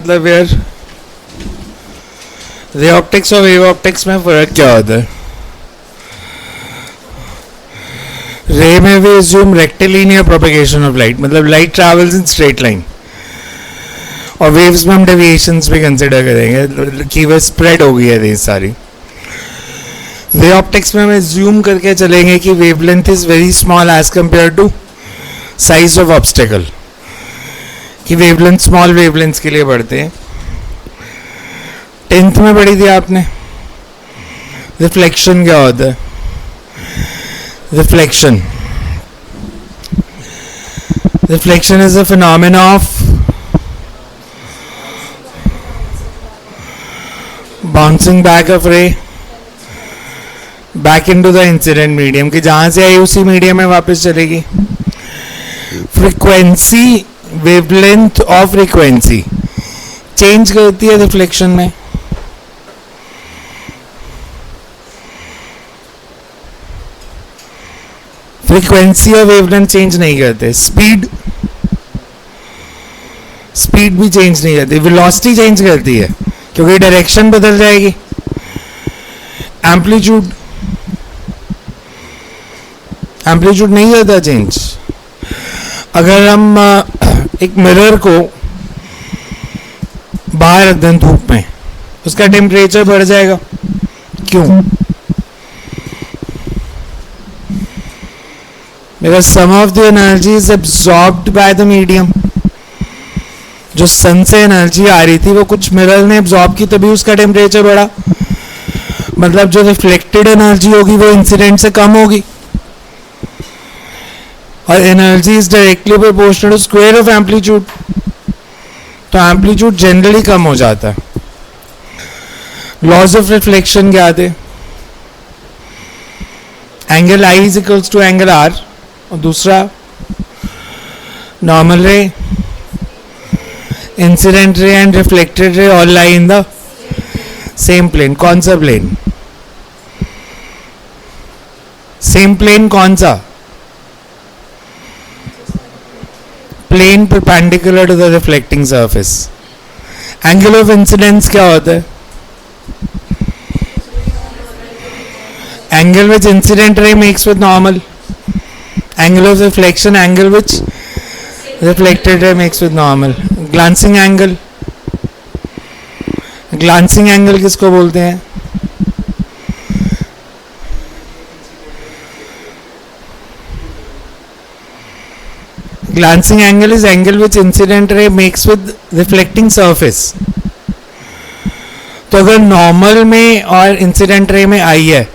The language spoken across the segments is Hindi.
मतलब यार रे ऑप्टिक्स और वेव ऑप्टिक्स में फ़र्क क्या होता है? रे में we assume rectilinear propagation of light, मतलब light travels in straight line, और वेव्स में हम डेविएशंस भी कंसिडर करेंगे कि वह स्प्रेड हो गई है रेज सारी। रे ऑप्टिक्स में हम अज्यूम करके चलेंगे कि wavelength is very small as compare to size of obstacle, कि वेवलेंथ स्मॉल वेवलेंथ्स के लिए बढ़ते हैं। 10th में पढ़ी थी आपने रिफ्लेक्शन क्या होता है? Reflection is a phenomena of bouncing back of रे back into the incident medium, कि जहां से आई उसी मीडियम में वापस चलेगी। Frequency, wavelength of frequency change करती है रिफ्लेक्शन में। फ्रीक्वेंसी और वेवलेंथ चेंज नहीं करते। स्पीड भी चेंज नहीं करती। वेलोसिटी चेंज करती है क्योंकि डायरेक्शन बदल जाएगी। एम्पलीट्यूड नहीं होता चेंज। अगर हम एक मिरर को बाहर रख दें धूप में, उसका टेम्परेचर बढ़ जाएगा। क्यों? Because some of the energy is absorbed by the medium. जो सन से एनर्जी आ रही थी वो कुछ मिरर ने एब्जॉर्ब की, तभी उसका टेम्परेचर बढ़ा। मतलब जो रिफ्लेक्टेड एनर्जी होगी वो इंसिडेंट से कम होगी, और energy is directly proportional to square of amplitude, तो एम्पलीट्यूड जनरली कम हो जाता है। लॉज ऑफ रिफ्लेक्शन क्या थे? Angle I is equals to angle R, और दूसरा normal ray, incident ray and reflected ray all lie in the same plane. कौन सा प्लेन? सेम प्लेन कौन सा? Plane perpendicular to the reflecting surface. Angle of incidence क्या होता है? Angle which incident ray makes with normal. Angle of reflection, angle which reflected ray makes with normal. Glancing angle किसको बोलते हैं? Glancing angle is angle which incident ray makes with reflecting surface. तो अगर नॉर्मल में और इंसिडेंट रे में आई है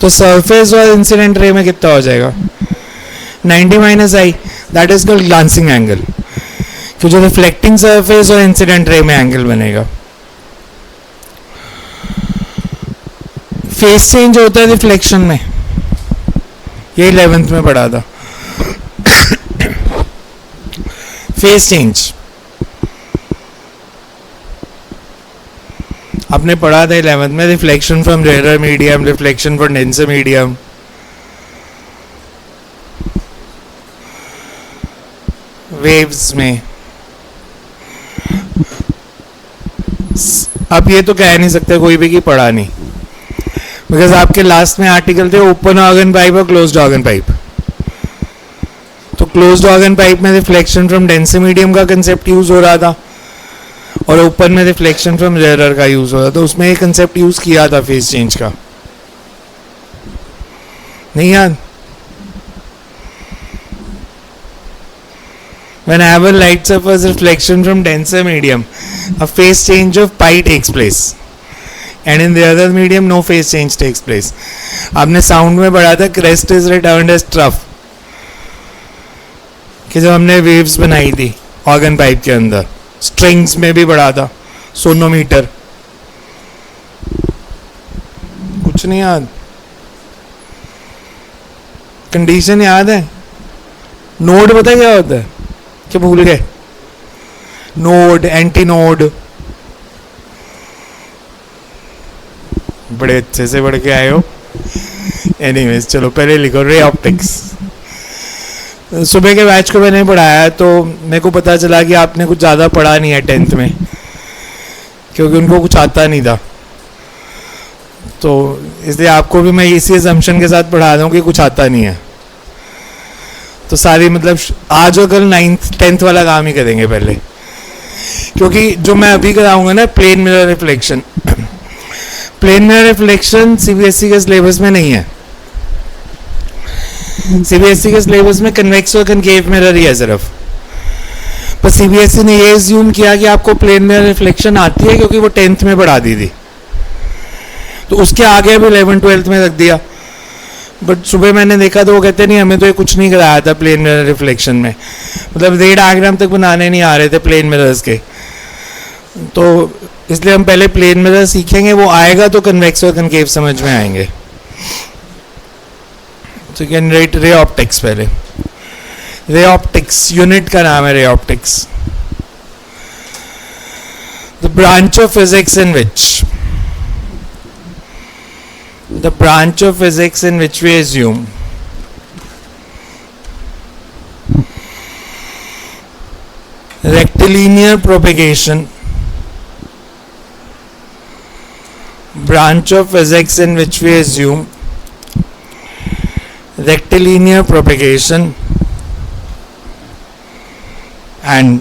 तो सरफेस और इंसिडेंट रे में कितना हो जाएगा? 90 minus I, that is called glancing angle. तो जो रिफ्लेक्टिंग सरफेस और इंसिडेंट रे में एंगल बनेगा। फेस चेंज होता है रिफ्लेक्शन में, ये 11th में पढ़ा था। फेस चेंज आपने पढ़ा था 11th में। Reflection from rare medium, reflection from denser medium. Waves में आप ये तो कह नहीं सकते कोई भी कि पढ़ा नहीं, बिकॉज आपके लास्ट में आर्टिकल थे ओपन ऑर्गन पाइप और क्लोज्ड ऑर्गन पाइप। तो क्लोज्ड ऑर्गन पाइप में रिफ्लेक्शन फ्रॉम डेंसर मीडियम का कंसेप्ट यूज हो रहा था, और ओपन में रिफ्लेक्शन फ्रॉम रेयर का यूज हो रहा था। उसमें एक कंसेप्ट यूज किया था फेस चेंज का, नहीं याद? Whenever light suffers reflection from denser medium, a phase change of pi takes place, and in the other medium, no phase change takes place. आपने साउंड में पढ़ा था crest is returned as trough, कि जब हमने वेव्स बनाई थी ऑर्गन पाइप के अंदर, स्ट्रिंग्स में भी पढ़ा था, सोनोमीटर। कुछ नहीं याद? कंडीशन याद है? नोड पता क्या होता है? क्या भूल गए? नोड, एंटी नोड, बड़े अच्छे से पढ़ के आए हो। एनीवेज चलो पहले लिखो रे ऑप्टिक्स। सुबह के बैच को मैंने पढ़ाया तो मेरे को पता चला कि आपने कुछ ज़्यादा पढ़ा नहीं है 10th में, क्योंकि उनको कुछ आता नहीं था। तो इसलिए आपको भी मैं इसी असम्पशन के साथ पढ़ा रहा हूँ कि कुछ आता नहीं है, तो सारी मतलब आज और कल 9th 10th वाला काम ही करेंगे पहले, क्योंकि जो मैं अभी कराऊंगा ना plane mirror reflection, plane mirror reflection CBSE के सिलेबस में नहीं है। सीबीएसई के सिलेबस में कन्वेक्स और कनकेव मिरर ही है सिर्फ, पर सीबीएसई ने ये अज्यूम किया कि आपको प्लेन मिरर रिफ्लेक्शन आती है क्योंकि वो 10th में पढ़ा दी थी, तो उसके आगे भी 11th 12th में रख दिया। बट सुबह मैंने देखा तो वो कहते नहीं हमें तो ये कुछ नहीं कराया था प्लेन मिरर रिफ्लेक्शन में, मतलब रे डायग्राम तक बनाने नहीं आ रहे थे प्लेन मिरर्स के। तो इसलिए हम पहले प्लेन मिरर सीखेंगे, वो आएगा तो कन्वेक्स और कनकेव समझ में आएंगे। तो कैन राइट रे ऑप्टिक्स पहले, रे ऑप्टिक्स यूनिट का नाम है ray optics. The branch of physics in which the branch of physics in which we assume rectilinear propagation, branch of physics in which we assume rectilinear propagation and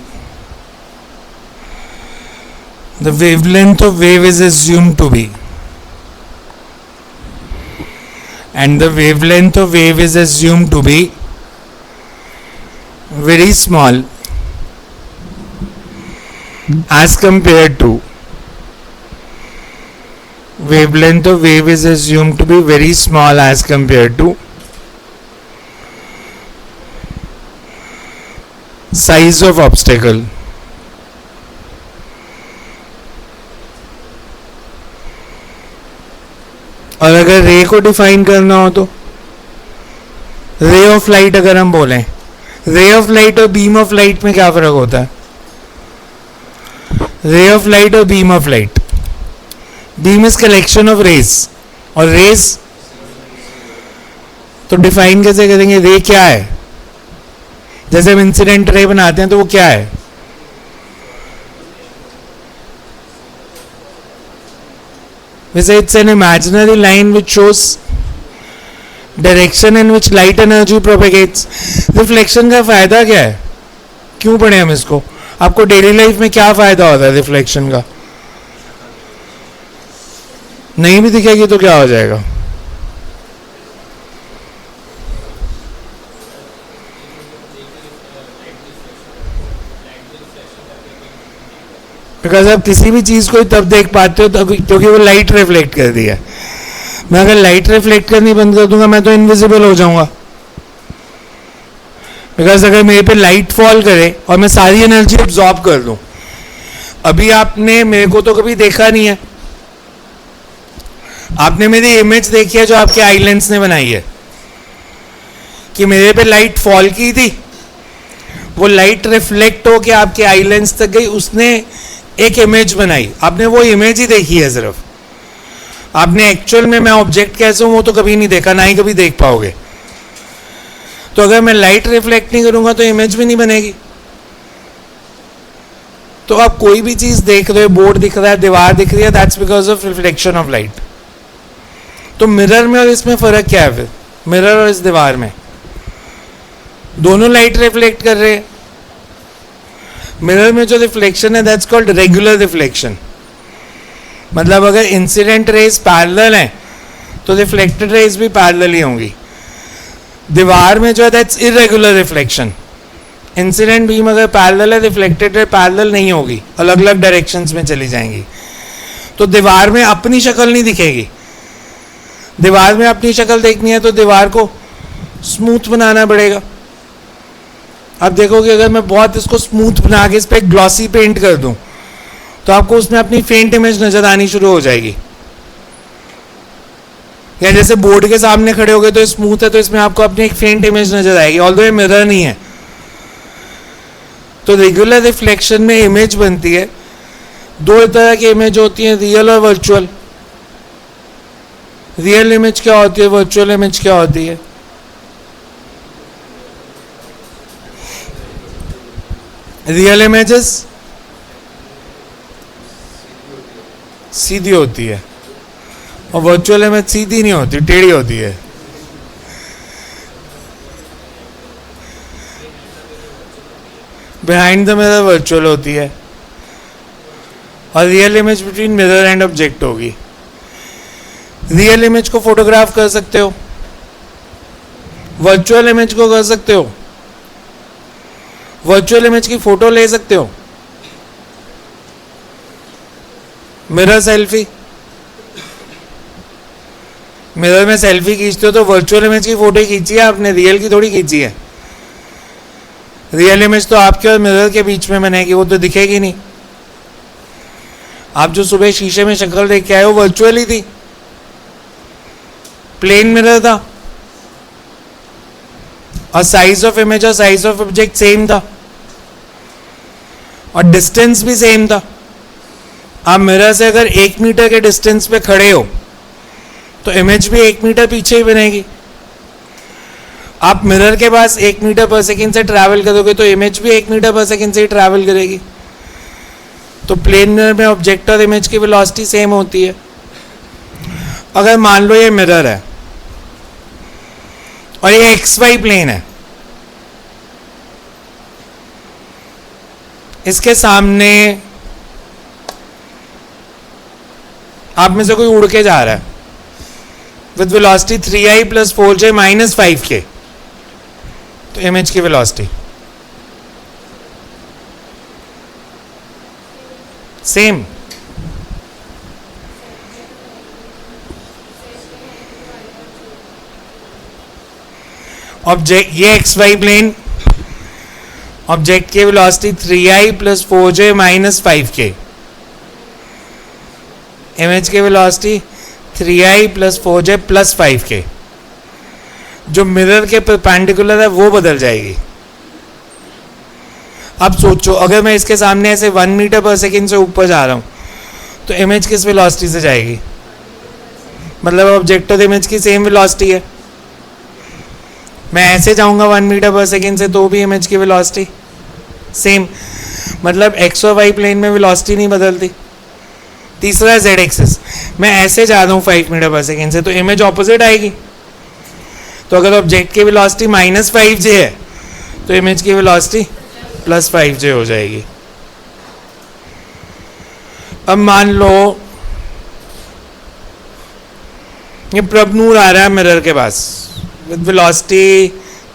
the wavelength of wave is assumed to be, and the wavelength of wave is assumed to be very small as compared to, wavelength of wave is assumed to be very small as compared to size of obstacle. और अगर रे को डिफाइन करना हो तो रे ऑफ लाइट, अगर हम बोलें रे ऑफ लाइट और बीम ऑफ लाइट में क्या फर्क होता है? रे ऑफ लाइट और beam of light, beam is collection of rays और रेज, तो डिफाइन कैसे करेंगे? रे क्या है? जैसे हम इंसिडेंट रे बनाते हैं तो वो क्या है? We say it's an imaginary line which shows direction in which light energy propagates. Reflection का फायदा क्या है? क्यों पढ़े हम इसको? आपको डेली लाइफ में क्या फायदा होता है रिफ्लेक्शन का? नहीं भी दिखेगी तो क्या हो जाएगा? बिकॉज आप किसी भी चीज को तब देख पाते हो तब क्योंकि वो लाइट रिफ्लेक्ट कर रही है। मैं अगर लाइट रिफ्लेक्ट करनी बंद कर दूंगा मैं तो इनविजिबल हो जाऊंगा, बिकॉज अगर मेरे पे लाइट फॉल करे और मैं सारी एनर्जी एब्जॉर्ब कर लूं, अभी आपने मेरे को तो कभी देखा नहीं है, आपने मेरी इमेज देखी है जो आपके आई लेंस ने बनाई है कि मेरे पे लाइट फॉल की थी, वो लाइट रिफ्लेक्ट होके आपके आई लेंस तक गई, उसने एक इमेज बनाई, आपने वो इमेज ही देखी है सिर्फ, आपने एक्चुअल में मैं ऑब्जेक्ट कैसे हूं वो तो कभी नहीं देखा, ना ही कभी देख पाओगे। तो अगर मैं लाइट रिफ्लेक्ट नहीं करूंगा तो इमेज भी नहीं बनेगी। तो आप कोई भी चीज देख रहे हो, बोर्ड दिख रहा है, दीवार दिख रही है, that's because of reflection of light. तो मिरर में और इसमें फर्क क्या है फिर? मिरर और इस दीवार में दोनों लाइट रिफ्लेक्ट कर रहे हैं। मिरर में जो रिफ्लेक्शन है दैट्स कॉल्ड रेगुलर रिफ्लेक्शन, मतलब अगर इंसिडेंट रेज पैरेलल हैं तो रिफ्लेक्टेड रेज भी पैरेलल ही होंगी। दीवार में जो है that's irregular reflection, incident beam अगर पैरेलल है रिफ्लेक्टेड रे पैरेलल नहीं होगी, अलग अलग डायरेक्शंस में चली जाएंगी। तो दीवार में अपनी शक्ल नहीं दिखेगी, दीवार में अपनी शक्ल देखनी है तो दीवार को स्मूथ बनाना पड़ेगा। आप देखोगे अगर मैं बहुत इसको स्मूथ बना के इस पर ग्लॉसी पेंट कर दूं तो आपको उसमें अपनी फेंट इमेज नजर आनी शुरू हो जाएगी। या जैसे बोर्ड के सामने खड़े हो गए तो स्मूथ है तो इसमें आपको अपनी एक फेंट इमेज नजर आएगी, ऑल्दो ये मिरर नहीं है। तो रेगुलर रिफ्लेक्शन में इमेज बनती है, दो तरह की इमेज होती है, रियल और वर्चुअल। रियल इमेज क्या होती है, वर्चुअल इमेज क्या होती है? रियल इमेजेस सीधी होती है, और वर्चुअल इमेज सीधी नहीं होती, टेढ़ी होती है। बिहाइंड द मिरर वर्चुअल होती है, और real image between mirror and object होगी। रियल इमेज को फोटोग्राफ कर सकते हो, वर्चुअल इमेज को कर सकते हो, वर्चुअल इमेज की फोटो ले सकते हो। मिरर सेल्फी, मिरर में सेल्फी खींचते हो तो वर्चुअल इमेज की फोटो ही खींची है आपने, रियल की थोड़ी खींची है। रियल इमेज तो आपके और मिरर के बीच में बनेगी, वो तो दिखेगी नहीं। आप जो सुबह शीशे में शक्ल देख के आए हो वर्चुअल ही थी, प्लेन मिरर था, और साइज ऑफ इमेज और साइज ऑफ ऑब्जेक्ट सेम था, और डिस्टेंस भी सेम था। आप मिरर से अगर 1 मीटर के डिस्टेंस पे खड़े हो तो इमेज भी 1 मीटर पीछे ही बनेगी। आप मिरर के पास 1 मीटर पर सेकेंड से ट्रैवल करोगे तो इमेज भी 1 मीटर पर सेकेंड से ही ट्रैवल करेगी। तो प्लेन मिरर में ऑब्जेक्ट और इमेज की वेलोसिटी सेम होती है। अगर मान लो ये मिरर है और ये XY प्लेन है, इसके सामने आप में से कोई उड़ के जा रहा है with velocity 3i + 4j - 5k, तो इमेज की वेलोसिटी सेम। ऑब्जेक्ट ये XY प्लेन, ऑब्जेक्ट की velocity 3i + 4j - 5k, image की वेलोसिटी 3i + 4j + 5k। जो मिरर के परपेंडिकुलर है वो बदल जाएगी। अब सोचो अगर मैं इसके सामने ऐसे 1 मीटर पर सेकेंड से ऊपर जा रहा हूं तो इमेज किस वेलोसिटी से जाएगी? मतलब ऑब्जेक्ट और इमेज की सेम वेलोसिटी है। मैं ऐसे जाऊंगा 1 मीटर पर सेकेंड से तो भी इमेज की वेलोसिटी सेम, मतलब एक्स और वाई प्लेन में वेलोसिटी नहीं बदलती। तीसरा है जेड एक्सिस, मैं ऐसे जा रहा हूँ 5 मीटर पर सेकेंड से तो इमेज ऑपोजिट आएगी। तो अगर ऑब्जेक्ट की वेलोसिटी -5j है तो इमेज की वेलोसिटी +5j हो जाएगी। अब मान लो ये प्रभनूर आ रहा है मिरर के पास विद वेलोसिटी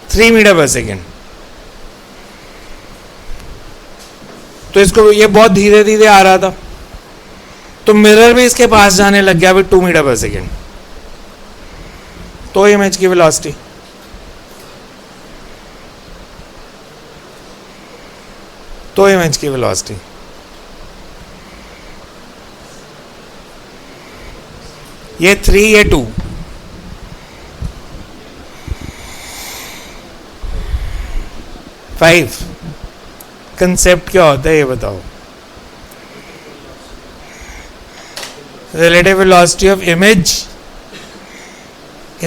3 मीटर पर सेकेंड, तो इसको ये बहुत धीरे धीरे आ रहा था तो मिरर भी इसके पास जाने लग गया विद 2 मीटर पर सेकेंड, तो इमेज की वेलोसिटी ये 3 ये 2, फाइव। कंसेप्ट क्या होता है ये बताओ? relative velocity of image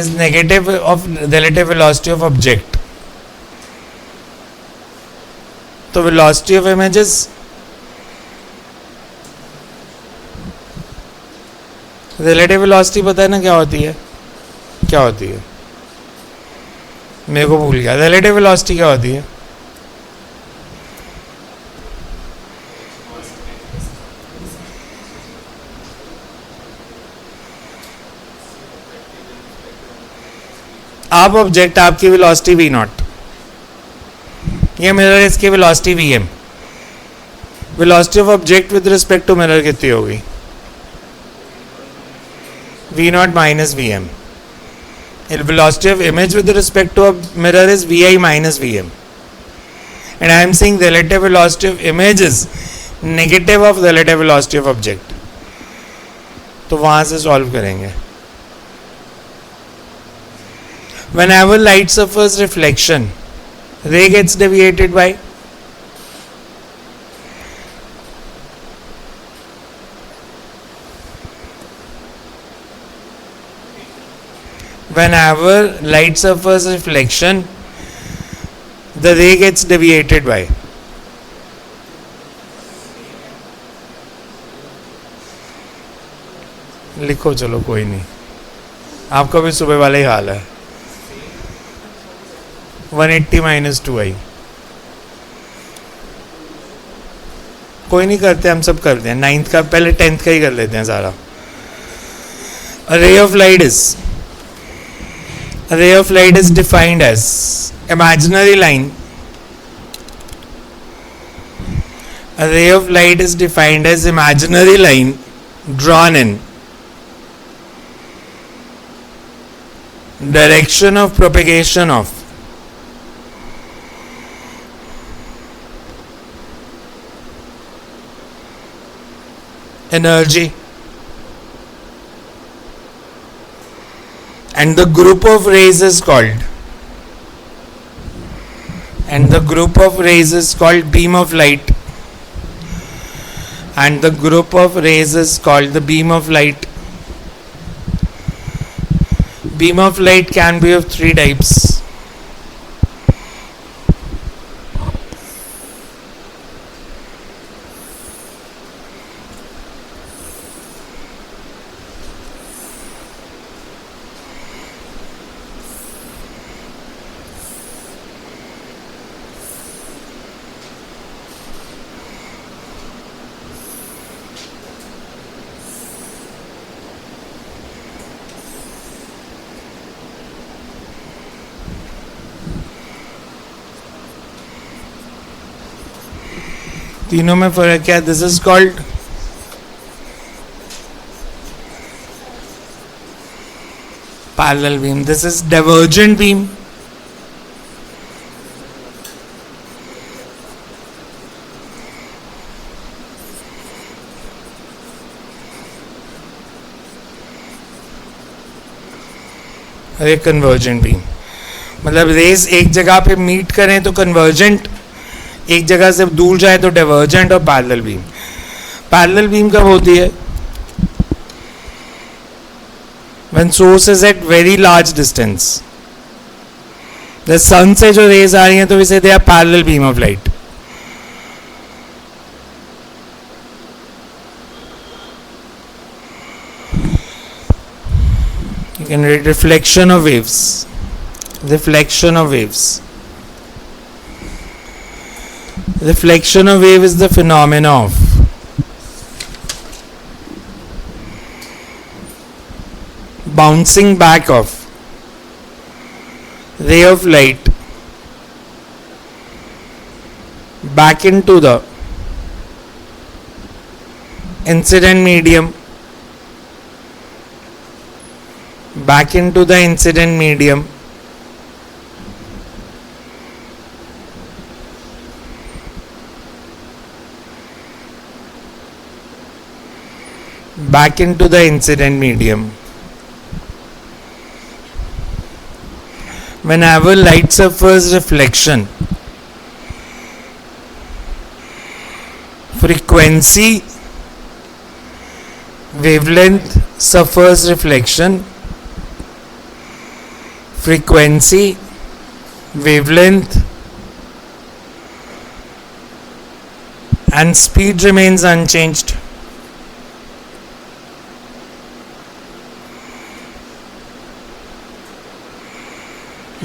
is negative of relative velocity of object. तो velocity of images relative velocity पता है ना क्या होती है? क्या होती है? मेरे को भूल गया। relative velocity क्या होती है? आप ऑब्जेक्ट आपकी वेलोसिटी v0, ये मिरर इसकी velocity vm, velocity of object with respect to mirror कितनी होगी? v0 - vm. Velocity of image with respect to a mirror is vi - vm, and I am saying relative velocity of image is negative of relative velocity of object. तो वहां से सॉल्व करेंगे। Whenever light suffers reflection, ray gets deviated by whenever light suffers reflection, the ray gets deviated by लिखो चलो कोई नहीं, आपका भी सुबह वाला ही हाल है. 180 माइनस 2i. कोई नहीं करते, हम सब करते हैं. 9th का पहले 10th का ही कर लेते हैं सारा. A ray of light is defined as imaginary line. A ray of light is defined as imaginary line drawn in direction of propagation of energy, and the group of rays is called beam of light, and the group of rays is called the beam of light. Beam of light can be of three types. तीनों में फर्क क्या है? This is called parallel beam, this is divergent beam. अरे कन्वर्जेंट बीम मतलब रेज एक जगह पे मीट करें तो कन्वर्जेंट, एक जगह से दूर जाए तो डाइवर्जेंट. और पैरेलल बीम कब होती है? When source is at very large distance. The sun से जो रेज आ रही हैं तो इसे they are parallel beam of light. You can read reflection of waves. Reflection of wave is the phenomena of bouncing back of ray of light back into the incident medium, back into the incident medium back into the incident medium. Whenever light suffers reflection, frequency, wavelength suffers reflection, frequency, wavelength and speed remains unchanged.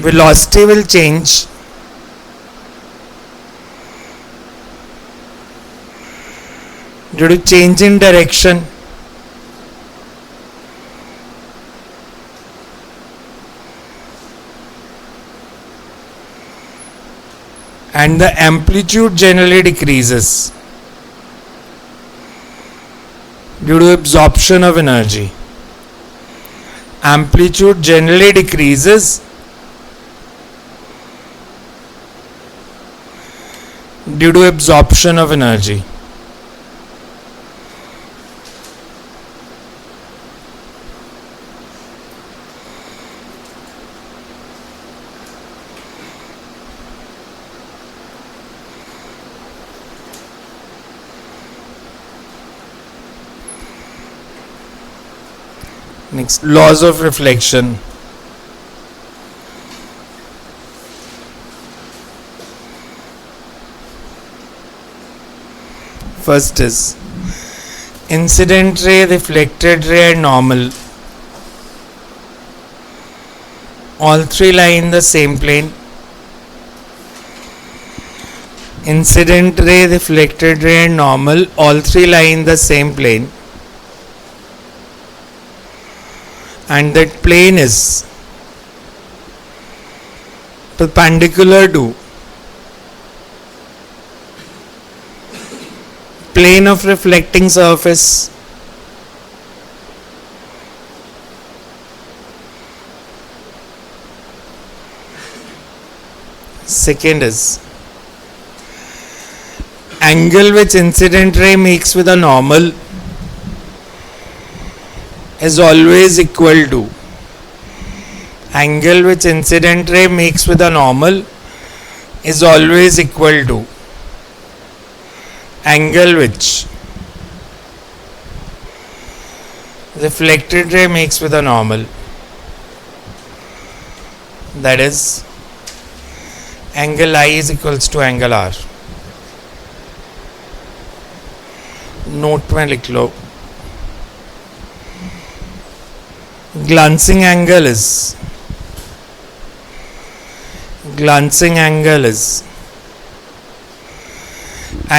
Velocity will change due to change in direction, and the amplitude generally decreases due to absorption of energy. Amplitude generally decreases due to absorption of energy. Next, laws of reflection. First is incident ray, reflected ray and normal, all three lie in the same plane. Incident ray, reflected ray and normal, all three lie in the same plane, and that plane is perpendicular to plane of reflecting surface. Second is angle which incident ray makes with a normal is always equal to angle which incident ray makes with a normal is always equal to angle which reflected ray makes with a normal, that is angle I is equals to angle R. Note में लिख लो, glancing angle is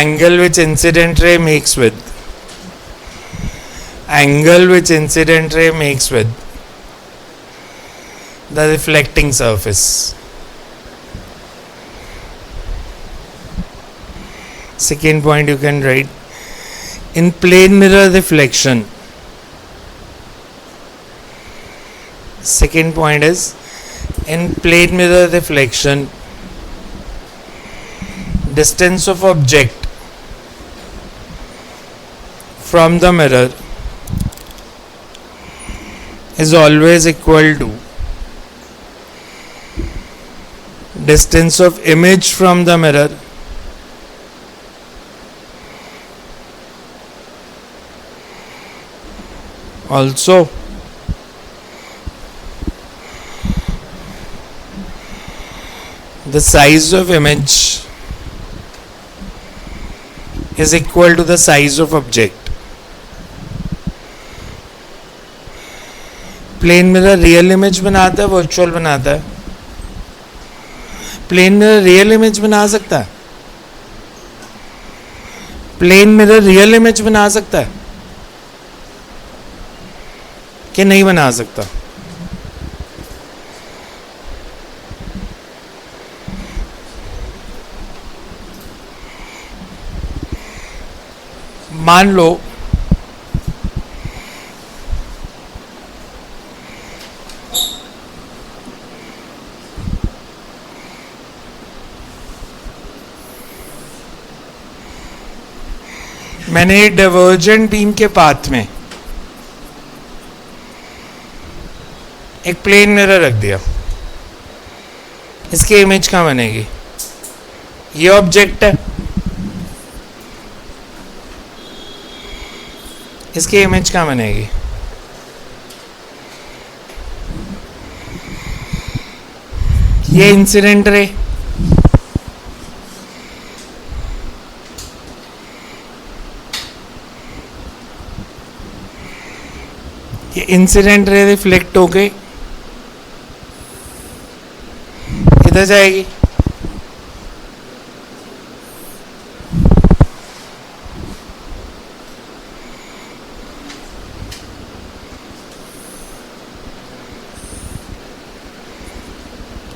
angle which incident ray makes with the reflecting surface. Second point you can write, in plane mirror reflection. Second point is, in plane mirror reflection, distance of object from the mirror is always equal to distance of image from the mirror also the size of image is equal to the size of object. Plane mirror real image बनाता है, वर्चुअल बनाता है? प्लेन मिरर रियल इमेज बना सकता है? प्लेन मिरर रियल इमेज बना सकता है कि नहीं बना सकता? मान लो मैंने डाइवर्जेंट बीम के पाथ में एक प्लेन मिरर रख दिया, इसकी इमेज कहाँ बनेगी? ये ऑब्जेक्ट है, इसकी इमेज कहाँ बनेगी? ये इंसिडेंट रे, ये इंसिडेंट रे रिफ्लेक्ट होके किधर जाएगी?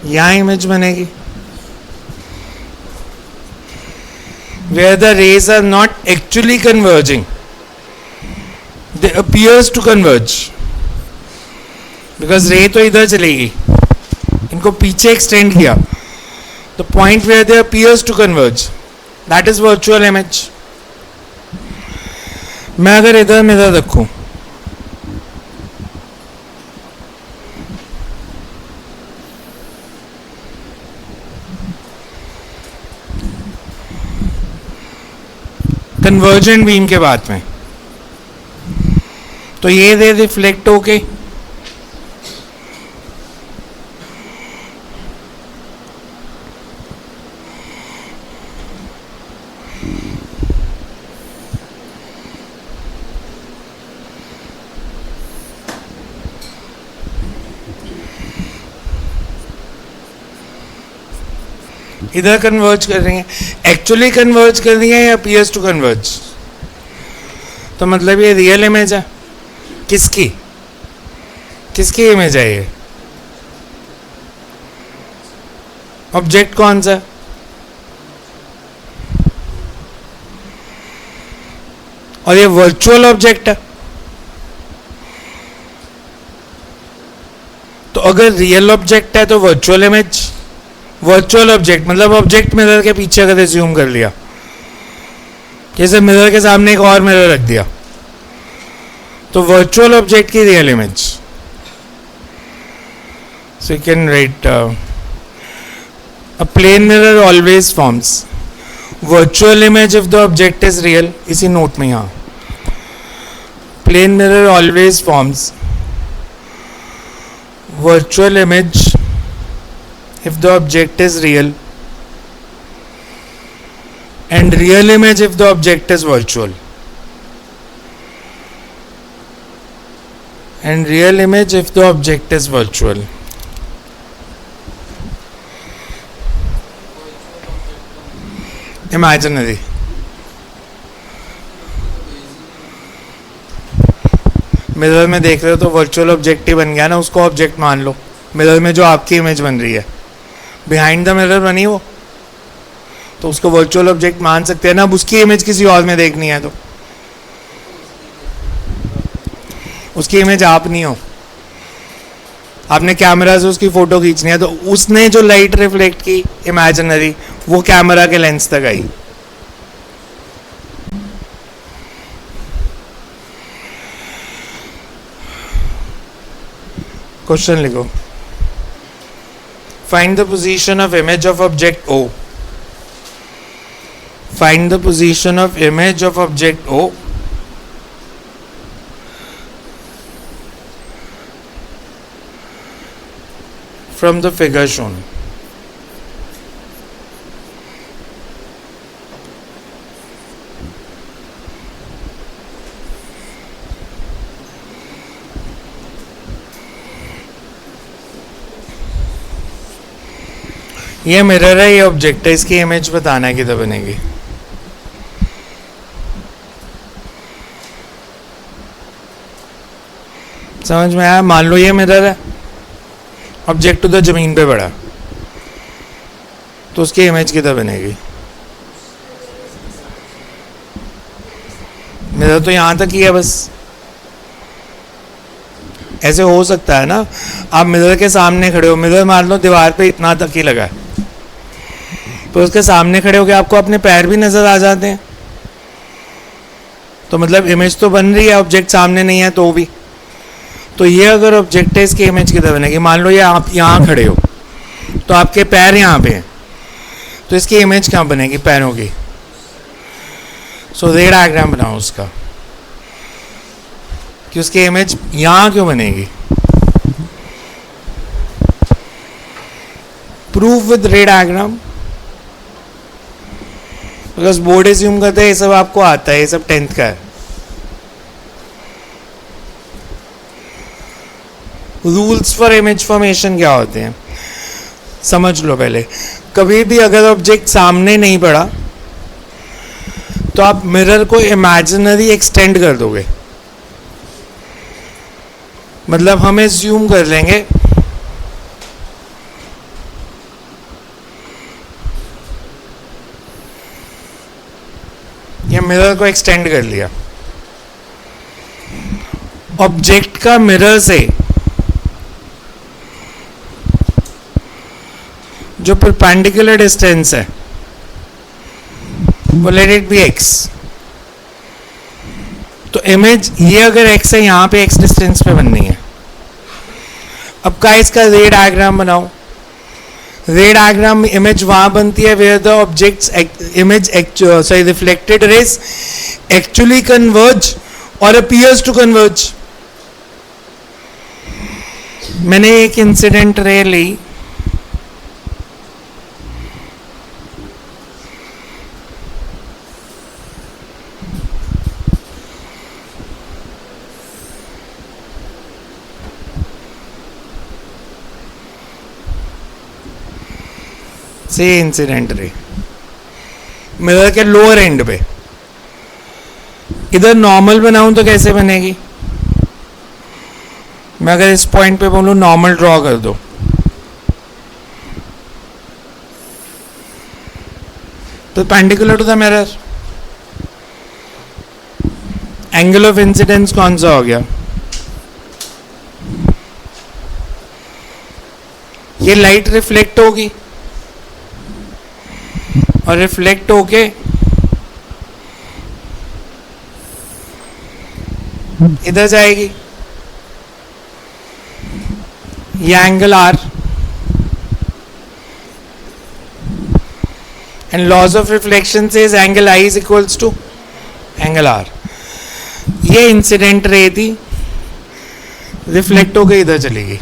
यहाँ इमेज बनेगी, where the rays are not actually converging, they appears to converge, because ray तो इधर चलेगी, इनको पीछे एक्सटेंड किया, the point where they appears to converge, that is virtual image. मैं अगर इधर मिरर रखूं, कन्वर्जेंट बीम के बाद में, तो ये रे रिफ्लेक्ट होके इधर कन्वर्ज कर रही हैं, एक्चुअली कन्वर्ज कर रही हैं या अपीयर्स टू कन्वर्ज? तो मतलब ये रियल इमेज है। किसकी किसकी इमेज है ये? ऑब्जेक्ट कौन सा? और ये वर्चुअल ऑब्जेक्ट है। तो अगर रियल ऑब्जेक्ट है तो वर्चुअल इमेज, वर्चुअल ऑब्जेक्ट मतलब ऑब्जेक्ट मिरर के पीछे अगर एज्यूम कर लिया, जैसे मिरर के सामने एक और मिरर रख दिया, तो वर्चुअल ऑब्जेक्ट की real image. So you can write a plane mirror always forms virtual image if the object is real. इसी नोट में यहाँ plane mirror always forms virtual image if the object is real and real image if the object is virtual, and real image if the object is virtual. Imaginary. Mirror में देख रहे हो तो वर्चुअल ऑब्जेक्ट ही बन गया ना, उसको ऑब्जेक्ट मान लो। मिरर में जो आपकी इमेज बन रही है, बिहाइंड द मिरर बनी वो, तो उसको वर्चुअल ऑब्जेक्ट मान सकते हैं ना। अब उसकी इमेज किसी और में देखनी है तो उसकी इमेज आप नहीं हो, आपने कैमरा से उसकी फोटो खींचनी है, तो उसने जो लाइट रिफ्लेक्ट की इमेजिनरी, वो कैमरा के लेंस तक आई। क्वेश्चन लिखो, find the position of image of object O. Find the position of image of object O from the figure shown. ये मिरर है, ये ऑब्जेक्ट है, इसकी इमेज बताना है किधर बनेगी। समझ में आया? मान लो ये मिरर है, ऑब्जेक्ट उधर जमीन पे पड़ा, तो उसकी इमेज किधर बनेगी? मिरर तो यहां तक ही है बस। ऐसे हो सकता है ना, आप मिरर के सामने खड़े हो, मिरर मान लो दीवार पे इतना तक ही लगा है, तो उसके सामने खड़े होकर आपको अपने पैर भी नजर आ जाते हैं, तो मतलब इमेज तो बन रही है, ऑब्जेक्ट सामने नहीं है तो भी। तो ये अगर ऑब्जेक्ट है, इसकी इमेज किधर बनेगी? मान लो ये आप यहाँ खड़े हो, तो आपके पैर यहाँ पे हैं, तो इसकी इमेज कहाँ बनेगी? पैरों की। सो रे डायग्राम बनाओ उसका कि उसकी इमेज यहाँ क्यों बनेगी। प्रूफ विद रे डायग्राम, बिकॉज बोर्ड एज्यूम करते हैं ये सब आपको आता है, ये सब 10th का है। रूल्स फॉर इमेज फॉर्मेशन क्या होते हैं समझ लो पहले। कभी भी अगर ऑब्जेक्ट सामने नहीं पड़ा तो आप मिरर को इमेजिनरी एक्सटेंड कर दोगे, मतलब हम एज्यूम कर लेंगे ये मिरर को एक्सटेंड कर लिया, ऑब्जेक्ट का मिरर से जो परपेंडिकुलर डिस्टेंस है वो लेट इट बी x। तो इमेज ये अगर x है, यहां पे x डिस्टेंस पे बननी है। अब का इसका रे डायग्राम बनाओ। रे डायग्राम में इमेज वहां बनती है where the object's image reflected rays actually converge और अपीयर्स टू कन्वर्ज। मैंने एक इंसिडेंट रे ली, से इंसिडेंट रे मिरर के लोअर एंड पे, इधर नॉर्मल बनाऊं तो कैसे बनेगी? मैं अगर इस पॉइंट पे बोलूं नॉर्मल ड्रॉ कर दो, तो perpendicular to the mirror, angle of incidence कौन सा हो गया? ये लाइट रिफ्लेक्ट होगी और रिफ्लेक्ट होके इधर जाएगी, ये angle R, and laws of reflection says angle I is equals to angle R. ये इंसिडेंट रे थी, रिफ्लेक्ट होके इधर चलेगी,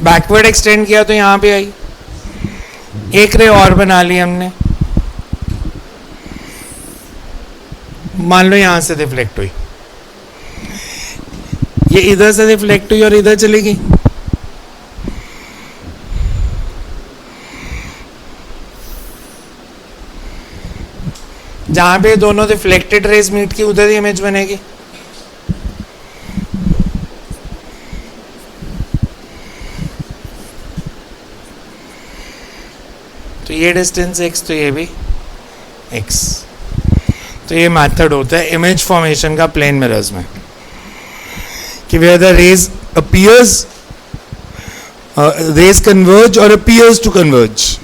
बैकवर्ड एक्सटेंड किया तो यहां पे आई, एक रे और बना ली हमने, मान लो यहां से रिफ्लेक्ट हुई, ये इधर से रिफ्लेक्ट हुई और इधर चलेगी, जहां पे दोनों रिफ्लेक्टेड रेज मीट की उधर ही इमेज बनेगी। तो ये डिस्टेंस x, तो ये भी x। तो ये मेथड होता है इमेज फॉर्मेशन का प्लेन मिरर्स में, कि where the rays appears, rays converge और अपीयर्स टू कन्वर्ज।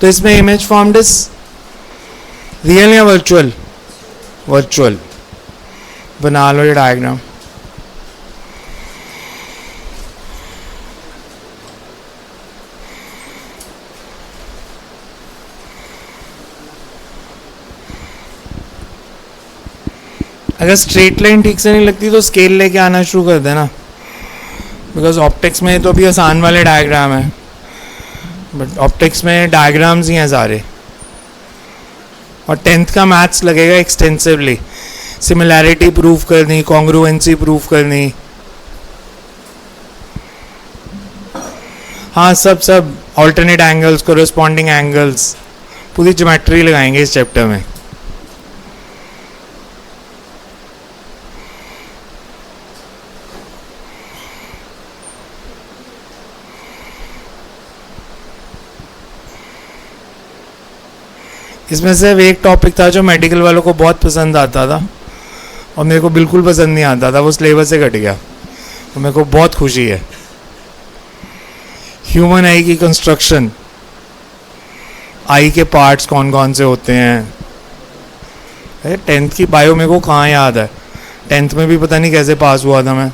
तो इसमें इमेज फॉर्म्ड इज रियल या वर्चुअल? वर्चुअल। बना लो ये डायग्राम। अगर स्ट्रेट लाइन ठीक से नहीं लगती तो स्केल लेके आना शुरू कर देना, बिकॉज ऑप्टिक्स में तो भी आसान वाले डायग्राम है, बट ऑप्टिक्स में डायग्राम्स ही हैं सारे, और 10th का मैथ्स लगेगा एक्सटेंसिवली, सिमिलैरिटी प्रूव करनी, कॉन्ग्रुएंसी प्रूव करनी, हाँ सब ऑल्टरनेट एंगल्स, कोरेस्पॉन्डिंग एंगल्स, पूरी ज्योमेट्री लगाएंगे इस चैप्टर में। इसमें से एक टॉपिक था जो मेडिकल वालों को बहुत पसंद आता था और मेरे को बिल्कुल पसंद नहीं आता था, वो सिलेबस से कट गया, तो मेरे को बहुत खुशी है। ह्यूमन आई की कंस्ट्रक्शन, आई के पार्ट्स कौन कौन से होते हैं। अरे 10th की बायो मेरे को कहाँ याद है, 10th में भी पता नहीं कैसे पास हुआ था मैं।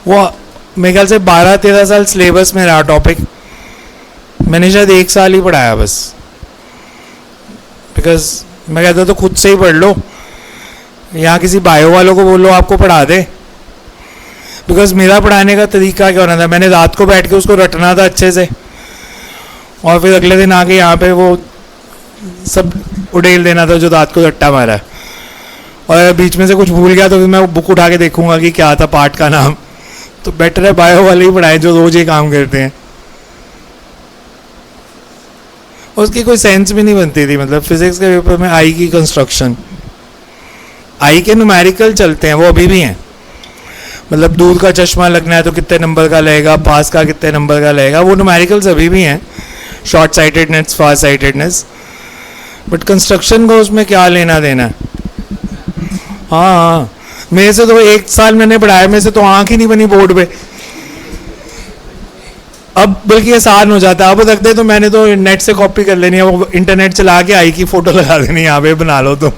वो मेरे ख्याल से 12-13 साल सिलेबस में रहा टॉपिक, मैंने शायद 1 साल ही पढ़ाया बस, बिकॉज मैं कहता तो खुद से ही पढ़ लो, यहाँ किसी बायो वालों को बोलो आपको पढ़ा दे, बिकॉज मेरा पढ़ाने का तरीका क्या होना था, मैंने रात को बैठ के उसको रटना था अच्छे से, और फिर अगले दिन आके यहाँ पे वो सब उड़ेल देना था जो रात को रट्टा मारा है, और बीच में से कुछ भूल गया तो फिर मैं बुक उठा के देखूंगा कि क्या था पार्ट का नाम। तो बेटर है बायो वाले ही पढ़ाए जो रोज ये काम करते हैं। उसकी कोई सेंस भी नहीं बनती थी, मतलब फिजिक्स के पेपर में आई की कंस्ट्रक्शन, आई के न्यूमेरिकल चलते हैं, वो अभी भी हैं, मतलब दूर का चश्मा लगना है तो कितने नंबर का लगेगा, पास का कितने नंबर का लगेगा, वो न्यूमेरिकल्स अभी भी हैं, short sightedness, far sightedness, but construction को उसमें क्या लेना देना। हाँ, मेरे से तो 1 साल मैंने पढ़ाया, मेरे से तो आंख ही नहीं बनी बोर्ड पे, अब बल्कि आसान हो जाता है, अब रख दे तो मैंने तो नेट से कॉपी कर लेनी है, वो इंटरनेट चला के आई की फोटो लगा देनी, यहाँ पे बना लो तो।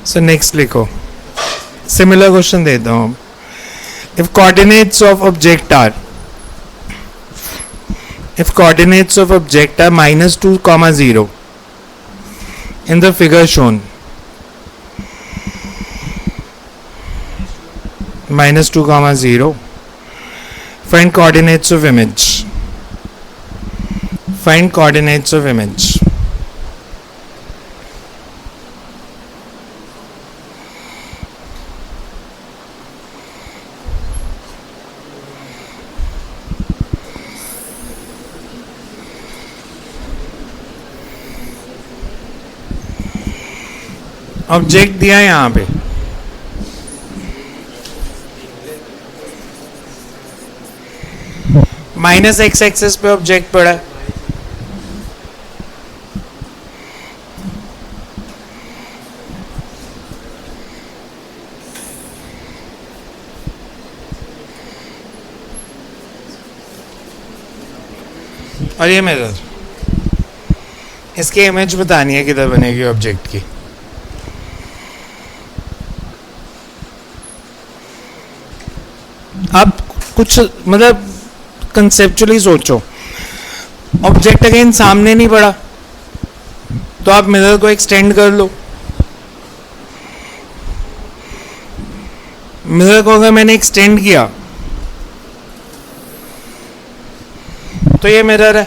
सो नेक्स्ट लिखो, सिमिलर क्वेश्चन देता हूँ। If coordinates of object are, if coordinates of object are -2, 0 in the figure shown, -2, 0. Find coordinates of image. Find coordinates of image. Object दिया है यहाँ पे, -x एक्सिस पे ऑब्जेक्ट पड़ा है। और ये मिरर, इसकी इमेज बतानी है किधर बनेगी ऑब्जेक्ट की। आप कुछ मतलब कंसेप्चुअली सोचो, ऑब्जेक्ट अगेन सामने नहीं पड़ा तो आप मिरर को एक्सटेंड कर लो। मिरर को अगर मैंने एक्सटेंड किया तो ये मिरर है।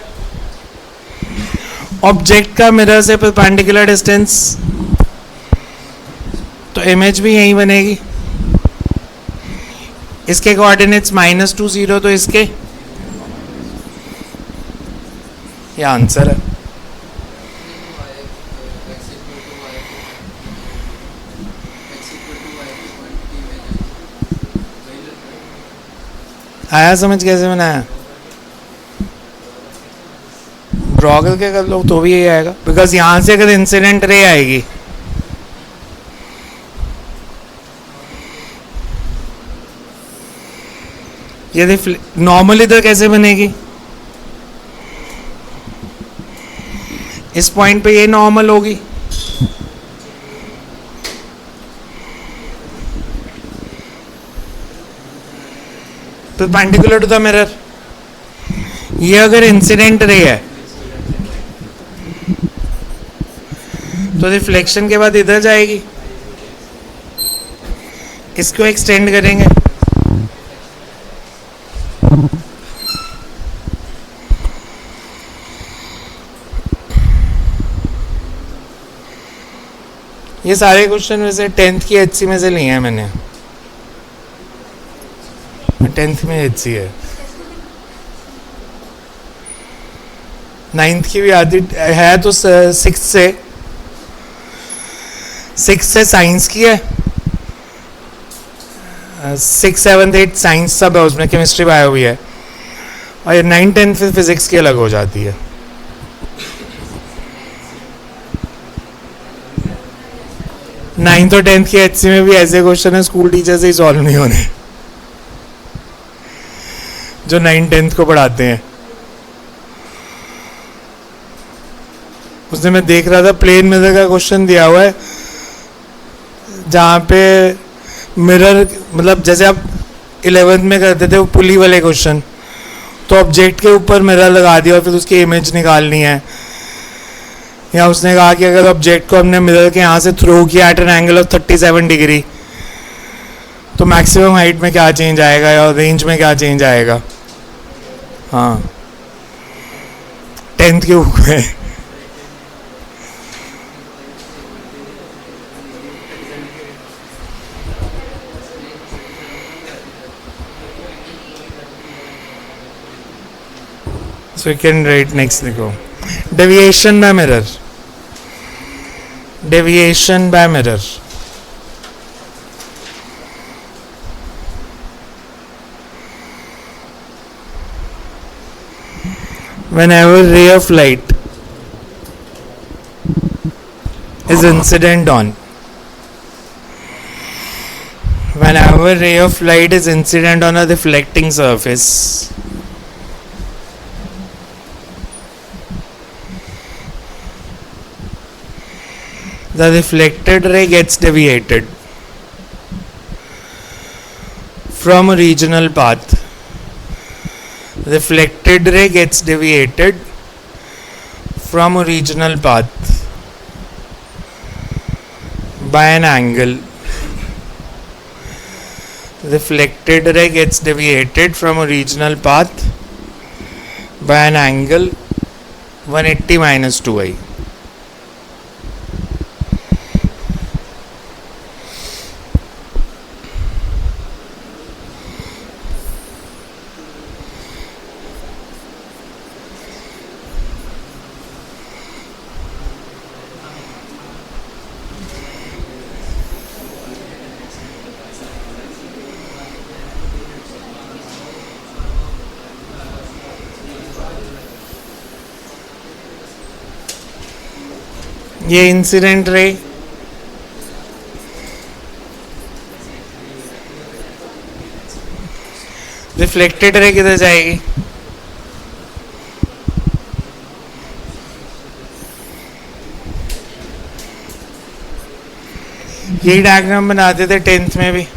ऑब्जेक्ट का मिरर से परपेंडिकुलर डिस्टेंस, तो इमेज भी यहीं बनेगी। इसके कोऑर्डिनेट्स -2, 0, तो इसके ये आंसर है। आया समझ कैसे बनाया? ड्रॉ करके कर लो तो भी यही आएगा, बिकॉज यहां से अगर इंसिडेंट रे आएगी यदि नॉर्मल इधर कैसे बनेगी, इस पॉइंट पे ये नॉर्मल होगी, परपेंडिकुलर टू द मिरर। ये अगर इंसिडेंट रे है तो रिफ्लेक्शन के बाद इधर जाएगी, इसको एक्सटेंड करेंगे, ये सारे क्वेश्चन वैसे 10th की HC में से लिए हैं मैंने। 10th में HC है, 9th की भी आती है तो 6th से साइंस की है। 6, 7, 8 साइंस सब है उसमें, केमिस्ट्री बायो भी है, और ये 9, 10 फिर फिजिक्स की अलग हो जाती है। नाइन्थ और 10th की HC में भी ऐसे क्वेश्चन है स्कूल टीचर से ही सॉल्व नहीं होने, जो 9, 10th को पढ़ाते हैं। उसने मैं देख रहा था प्लेन मिरर का क्वेश्चन दिया हुआ है, जहाँ पे मिरर मतलब जैसे आप 11th में करते थे वो पुली वाले क्वेश्चन, तो ऑब्जेक्ट के ऊपर मिरर लगा दिया और फिर उसकी इमेज निकालनी है। या उसने कहा कि अगर ऑब्जेक्ट को हमने मिरर के यहाँ से थ्रो किया at an angle of 37 degree तो मैक्सिमम हाइट में क्या चेंज आएगा या रेंज में क्या चेंज आएगा। हाँ 10th के बुक में। So you can write next देखो, deviation by mirror, deviation by mirror. Whenever ray of light is incident on, whenever ray of light is incident on a reflecting surface, the reflected ray gets deviated from original path. Reflected ray gets deviated from original path by an angle reflected ray gets deviated from original path by an angle 180 minus 2i. ये इंसिडेंट रे रिफ्लेक्टेड रे किधर जाएगी? यही डायग्राम बनाते थे 10th में भी।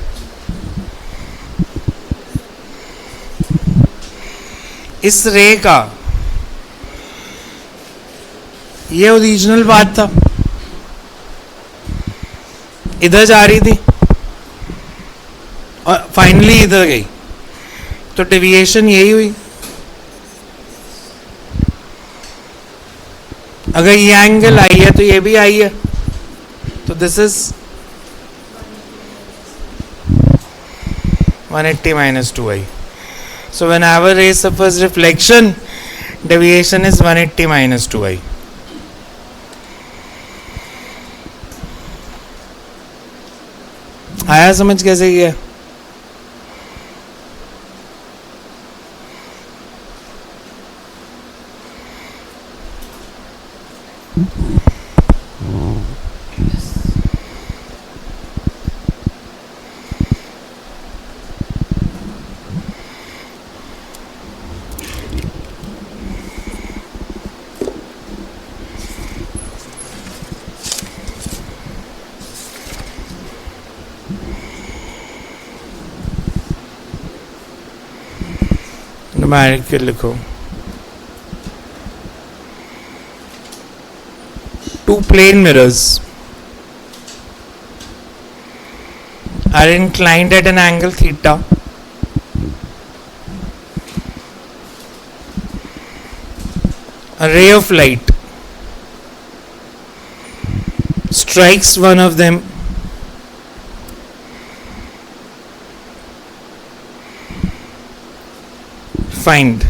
इस रे का ये ओरिजिनल बात था, इधर जा रही थी और फाइनली इधर गई, तो डेविएशन यही हुई। अगर ये एंगल आई है तो ये भी आई है, तो this is 180 minus 2i. So whenever ray suffers reflection, deviation is 180 minus 2i. आया समझ कैसे किया? न्यूमेरिकल लिखो। Two plane mirrors are inclined at an angle theta. A ray of light strikes one of them find.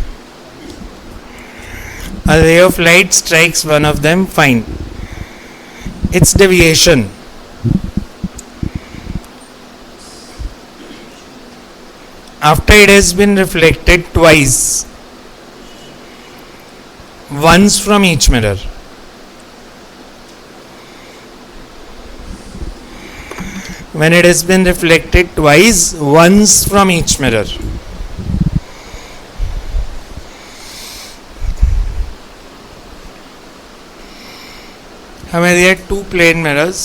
A ray of light strikes one of them, find its deviation. After it has been reflected twice, once from each mirror. When it has been reflected twice, once from each mirror. हमें दिया two plane mirrors,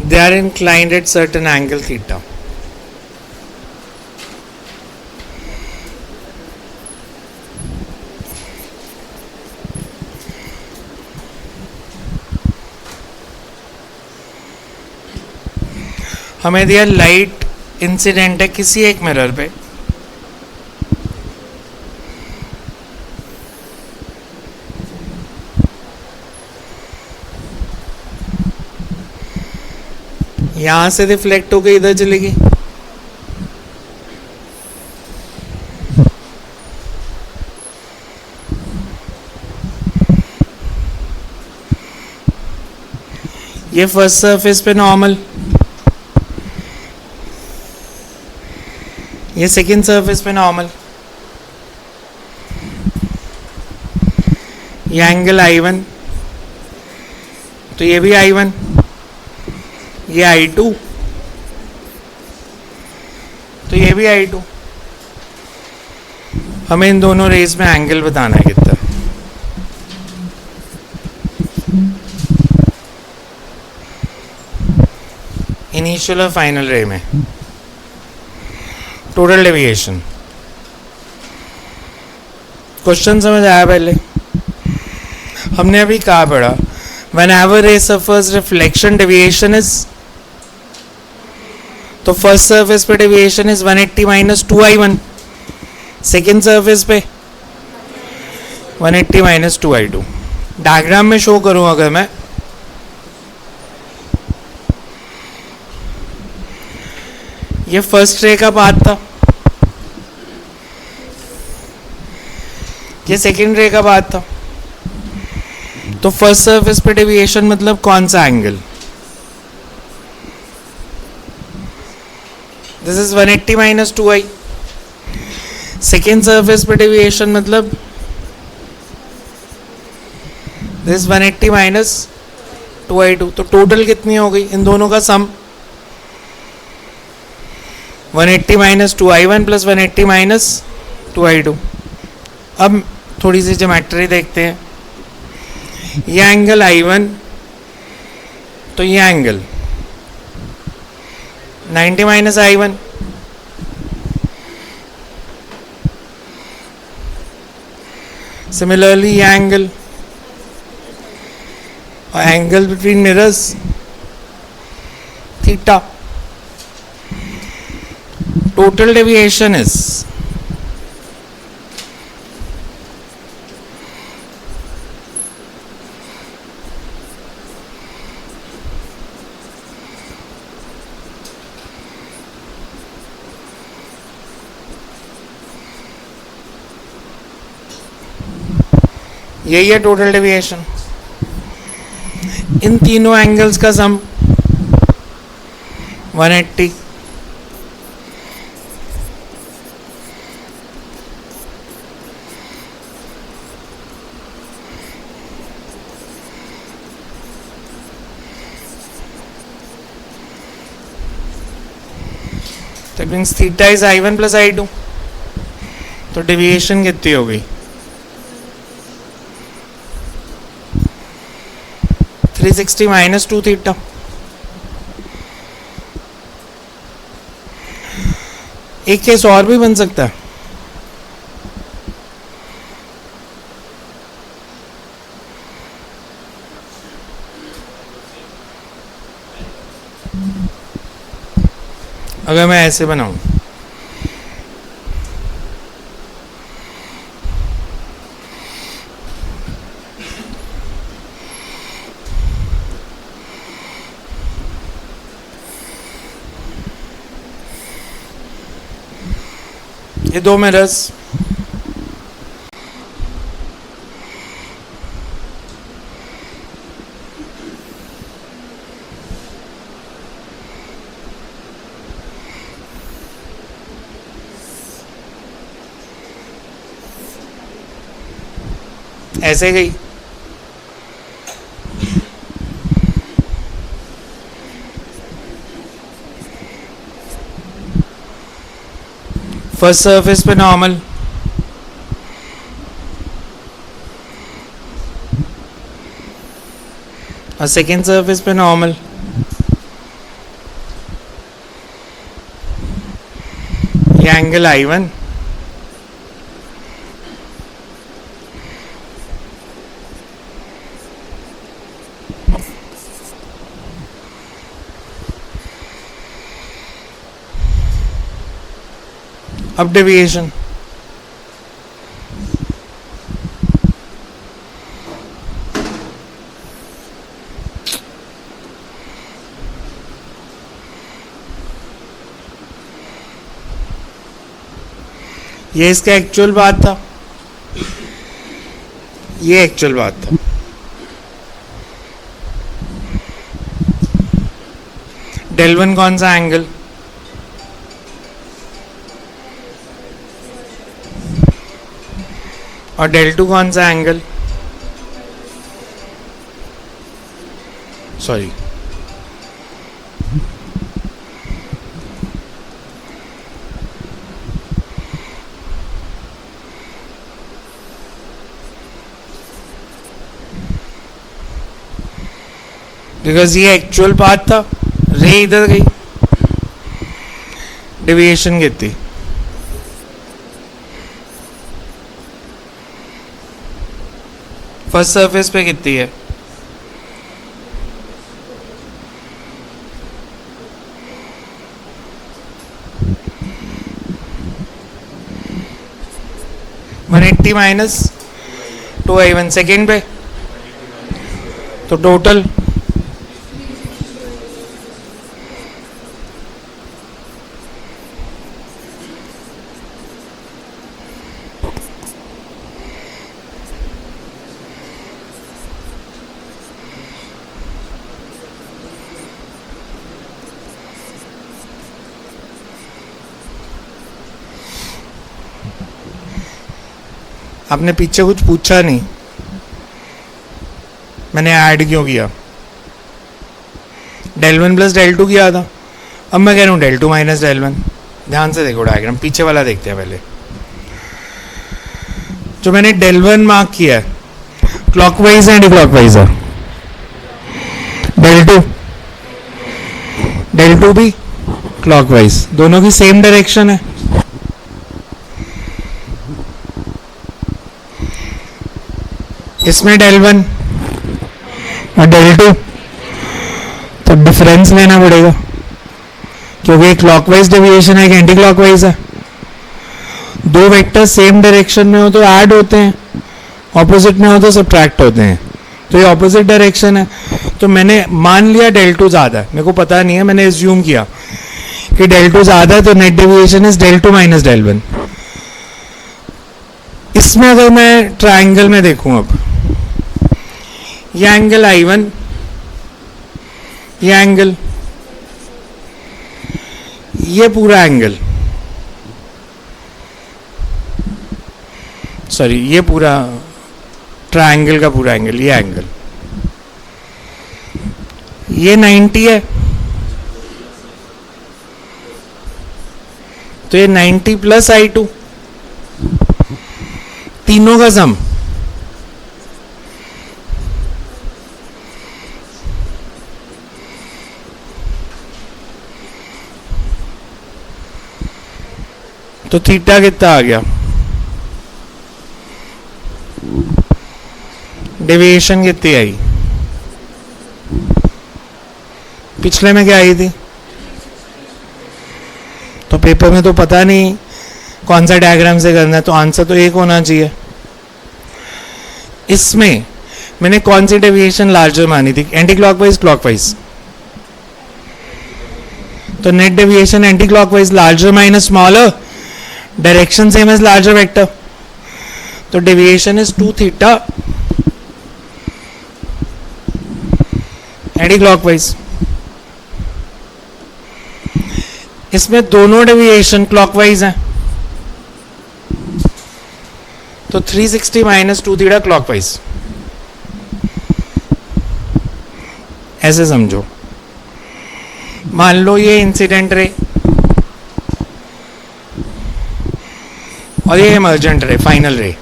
they are inclined at certain angle theta. हमें दिया लाइट इंसिडेंट है किसी एक मिरर पे, यहां से रिफ्लेक्ट होकर इधर चलेगी, ये फर्स्ट सरफेस पे नॉर्मल, ये सेकंड सरफेस पे नॉर्मल, ये एंगल I1, तो ये भी I1, ये I2, तो ये भी I2। हमें इन दोनों रेस में एंगल बताना है कितना। इनिशियल और फाइनल रे में टोटल डेविएशन। क्वेश्चन समझ आया? पहले हमने अभी कहा पढ़ा, whenever ray suffers reflection deviation is, तो फर्स्ट सरफेस पे deviation is 180 minus 2i1, second surface पे 180 माइनस 2i2. डायग्राम में शो करूं अगर मैं, ये फर्स्ट रे का पाथ था, ये सेकेंड रे का पाथ था, तो फर्स्ट सरफेस पे डेविएशन मतलब कौन सा angle? This is 180 minus 2i. Second surface पे डेविएशन मतलब दिस 180 माइनस 2i2. तो टोटल कितनी हो गई इन दोनों का सम? 180 minus 2i1 plus 180 minus 2i2. अब थोड़ी सी ज्योमेट्री देखते हैं. ये एंगल i1, तो ये एंगल 90 माइनस i1, सिमिलरली ये एंगल, और angle between mirrors theta. Total deviation is यही है टोटल डेविएशन. इन तीनों एंगल्स का सम 180. That means theta is i1 plus i2. तो डेविएशन कितनी हो गई? 360 माइनस 2 थीटा. एक केस और भी बन सकता है. अगर मैं ऐसे बनाऊं, ये दो मिरर्स, ऐसे गई. फर्स्ट सरफेस पे नॉर्मल, और सेकेंड सरफेस पे नॉर्मल. ये एंगल i1, अब डेविएशन ये इसका एक्चुअल बात था, ये एक्चुअल बात था. डेल वन कौन सा एंगल? और डेल टू कौन सा एंगल? सॉरी, बिकॉज ये एक्चुअल पाथ था, रे इधर गई, डेविएशन कितनी? फर्स्ट सरफेस पे कितनी है? 180 माइनस 2i1 सेकेंड पे, तो टोटल आपने पीछे कुछ पूछा नहीं, मैंने ऐड क्यों किया? del 1 प्लस del 2 किया था, अब मैं कह रहा हूँ del 2 माइनस del 1। ध्यान से देखो डायग्राम, पीछे वाला देखते हैं पहले। जो मैंने del 1 मार्क किया है, क्लॉकवाइज है एंटी क्लॉकवाइज है? del 2 भी क्लॉकवाइज, दोनों की सेम डायरेक्शन है। इसमें del 1 और del 2, तो डिफरेंस लेना पड़ेगा, क्योंकि एक क्लॉकवाइज डेविएशन है, एक एंटी क्लॉकवाइज है। दो वेक्टर सेम डायरेक्शन में हो तो ऐड होते हैं, ऑपोजिट में हो तो सब्ट्रैक्ट होते हैं, तो ये ऑपोजिट डायरेक्शन है। तो मैंने मान लिया del 2 ज़्यादा है, मेरे को पता नहीं है, मैंने एज्यूम किया कि del 2 ज़्यादा है, तो net deviation is del 2 minus del 1। इसमें अगर मैं ट्राइंगल में देखूं, अब ये एंगल I1, ये एंगल, ये पूरा एंगल, सॉरी ये पूरा ट्राइंगल का पूरा एंगल, ये एंगल, ये 90 है, तो ये 90 प्लस I2, तीनों का सम, तो थीटा कितना आ गया? डेविएशन कितनी आई? पिछले में क्या आई थी? तो पेपर में तो पता नहीं कौन सा डायग्राम से करना है, तो आंसर तो एक होना चाहिए। इसमें मैंने कौन सी डेविएशन लार्जर मानी थी? एंटी क्लॉकवाइज, क्लॉकवाइज, तो net deviation anti clockwise, larger minus smaller, direction same as larger vector, तो deviation is 2 theta anti clockwise. इसमें दोनों डेविएशन क्लॉकवाइज हैं, तो 360 माइनस 2 थीटा क्लॉकवाइज, ऐसे समझो। मान लो ये इंसिडेंट रे और ये इमर्जेंट रे, फाइनल रे।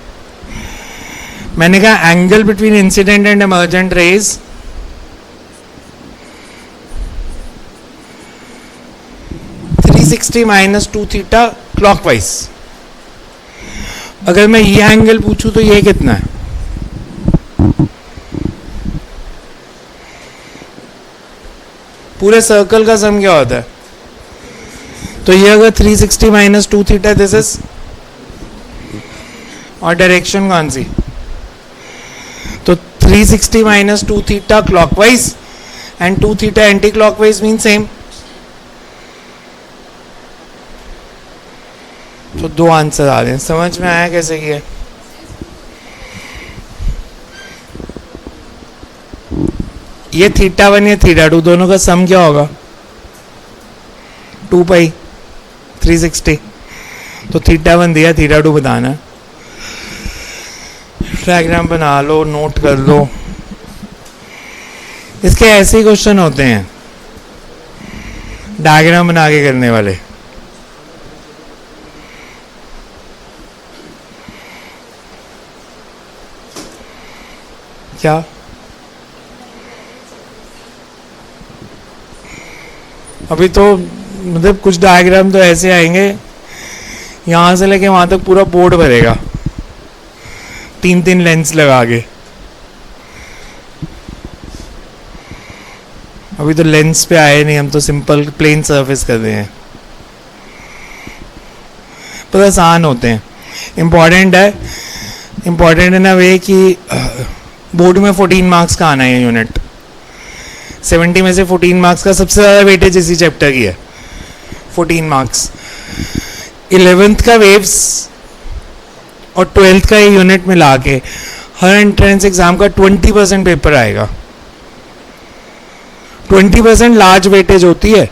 मैंने कहा angle between incident and emergent rays -360 minus 2 theta clockwise. अगर मैं ये एंगल पूछूं तो ये कितना है? पूरे सर्कल का सम क्या होता है? तो ये अगर 360 माइनस 2 थीटा, दिस इज, और डायरेक्शन कौन सी? तो 360 minus 2 theta clockwise and 2 theta anti clockwise mean same. तो दो आंसर आ रहे हैं, समझ में आया कैसे किया? ये थीटा 1 या थीटा 2 दोनों का सम क्या होगा? 2 पाई 360। तो थीटा 1 दिया, थीटा 2 बताना। डायग्राम बना लो, नोट कर लो। इसके ऐसे ही क्वेश्चन होते हैं डायग्राम बना के करने वाले। क्या अभी तो मतलब कुछ डायग्राम तो ऐसे आएंगे, यहां से लेके वहां तक पूरा बोर्ड भरेगा 3-3 लेंस लगा के। अभी तो लेंस पे आए नहीं, हम तो सिंपल प्लेन सरफेस कर रहे हैं, पर आसान होते हैं। इम्पॉर्टेंट है, इम्पॉर्टेंट इन अ वे कि बोर्ड में 14 मार्क्स का आना है यूनिट, 70 में से 14 मार्क्स का सबसे ज़्यादा वेटेज इसी चैप्टर की है, 14 मार्क्स। 11th का वेव्स और 12th का ये यूनिट मिला के हर एंट्रेंस एग्जाम का 20% पेपर आएगा। 20% लार्ज वेटेज होती है,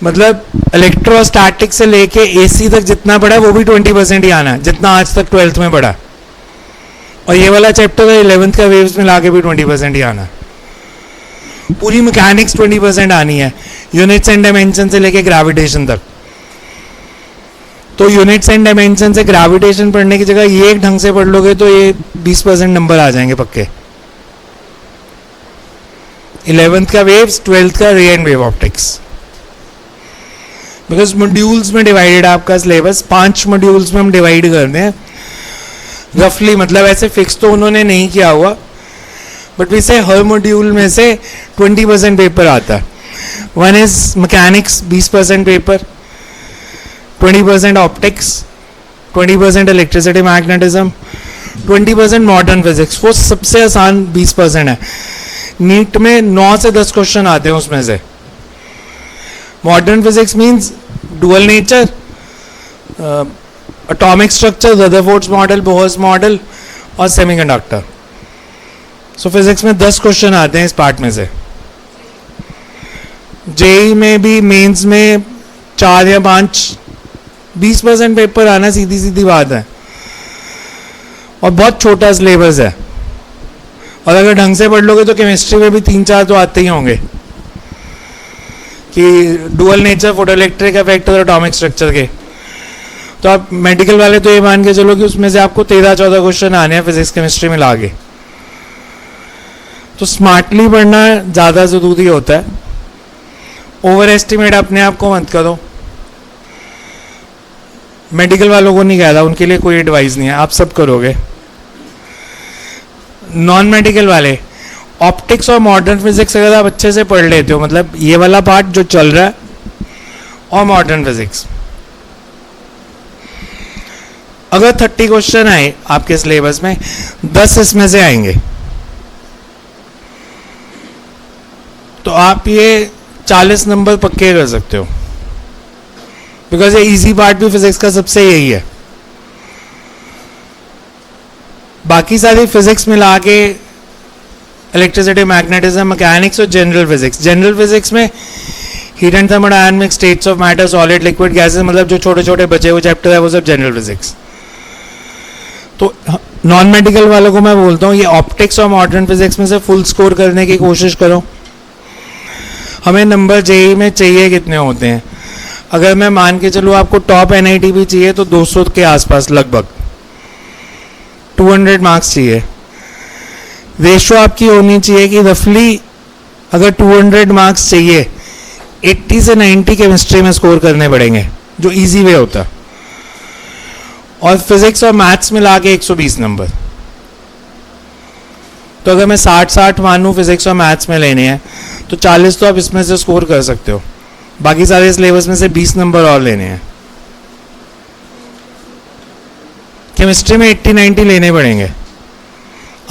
मतलब इलेक्ट्रोस्टैटिक से लेके एसी तक जितना पढ़ा है वो भी 20% ही आना है, जितना आज तक 12th में पढ़ा। और ये वाला चैप्टर है 11th का वेव्स में लाके भी 20% ही आना है। पूरी मैकेनिक्स 20% आनी है, यूनिट्स एंड डायमेंशन से लेके ग्रेविटेशन तक। तो यूनिट्स एंड डायमेंशन से ग्रेविटेशन पढ़ने की जगह ये एक ढंग से पढ़ लोगे तो ये 20% नंबर आ जाएंगे पक्के। 11th का वेव्स, 12th का रे and wave optics. Because modules में डिवाइडेड आपका सिलेबस, 5 मॉड्यूल्स में हम डिवाइड करते हैं रफली, मतलब ऐसे फिक्स तो उन्होंने नहीं किया हुआ, बट वैसे हर मॉड्यूल में से 20% पेपर आता है। One is mechanics 20% paper, 20% optics, 20% electricity magnetism, 20% modern physics. वो सबसे आसान 20% है। नीट में 9 से 10 क्वेश्चन आते हैं उसमें से। Modern physics means dual nature, atomic structure, Rutherford's model, Bohr's model और सेमीकंडक्टर। सो फिजिक्स में 10 क्वेश्चन आते हैं इस पार्ट में से। जेई में भी मेंस में 4 या 5, 20% पेपर आना सीधी सीधी बात है, और बहुत छोटा सिलेबस है। और अगर ढंग से पढ़ लोगे तो केमिस्ट्री में भी 3-4 तो आते ही होंगे, कि डुअल नेचर, फोटोइलेक्ट्रिक इफेक्ट और एटॉमिक स्ट्रक्चर के। तो आप मेडिकल वाले तो ये मान के चलो कि उसमें से आपको 13-14 क्वेश्चन आने हैं फिजिक्स केमिस्ट्री में लाके। तो स्मार्टली पढ़ना ज़्यादा ज़रूरी होता है। ओवर एस्टिमेट अपने आप को मत करो। मेडिकल वालों को नहीं कह रहा, उनके लिए कोई एडवाइस नहीं है, आप सब करोगे। नॉन मेडिकल वाले ऑप्टिक्स और मॉडर्न फिजिक्स अगर आप अच्छे से पढ़ लेते हो, मतलब ये वाला पार्ट जो चल रहा है और मॉडर्न फिजिक्स, अगर 30 क्वेश्चन आए आपके सिलेबस में, 10 इसमें से आएंगे, तो आप ये 40 नंबर पक्के कर सकते हो। बिकॉज ये इजी पार्ट भी फिजिक्स का सबसे यही है। बाकी सारी फिजिक्स मिला के इलेक्ट्रिसिटी, मैग्नेटिज्म, मैकेनिक्स और जनरल फिजिक्स। जनरल फिजिक्स में heat and thermodynamics, states of matter, solid, liquid, gases, मतलब जो छोटे छोटे बचे हुए चैप्टर है वो सब जनरल फिजिक्स। तो नॉन मेडिकल वालों को मैं बोलता हूँ ये ऑप्टिक्स और मॉडर्न फिजिक्स में से फुल स्कोर करने की कोशिश करो। हमें नंबर जेई में चाहिए कितने होते हैं? अगर मैं मान के चलूँ आपको टॉप एनआईटी भी चाहिए तो 200 के आसपास, लगभग 200 मार्क्स चाहिए। रेशो आपकी होनी चाहिए कि रफली अगर 200 मार्क्स चाहिए, 80 से 90 केमिस्ट्री में स्कोर करने पड़ेंगे, जो इजी वे होता है, और फिजिक्स और मैथ्स मिला के 120 नंबर। तो अगर मैं 60-60 मानूँ फिजिक्स और मैथ्स में लेने हैं तो 40 तो आप इसमें से स्कोर कर सकते हो। बाकी सारे सिलेबस में से 20 नंबर और लेने हैं। केमिस्ट्री में 80-90 लेने पड़ेंगे।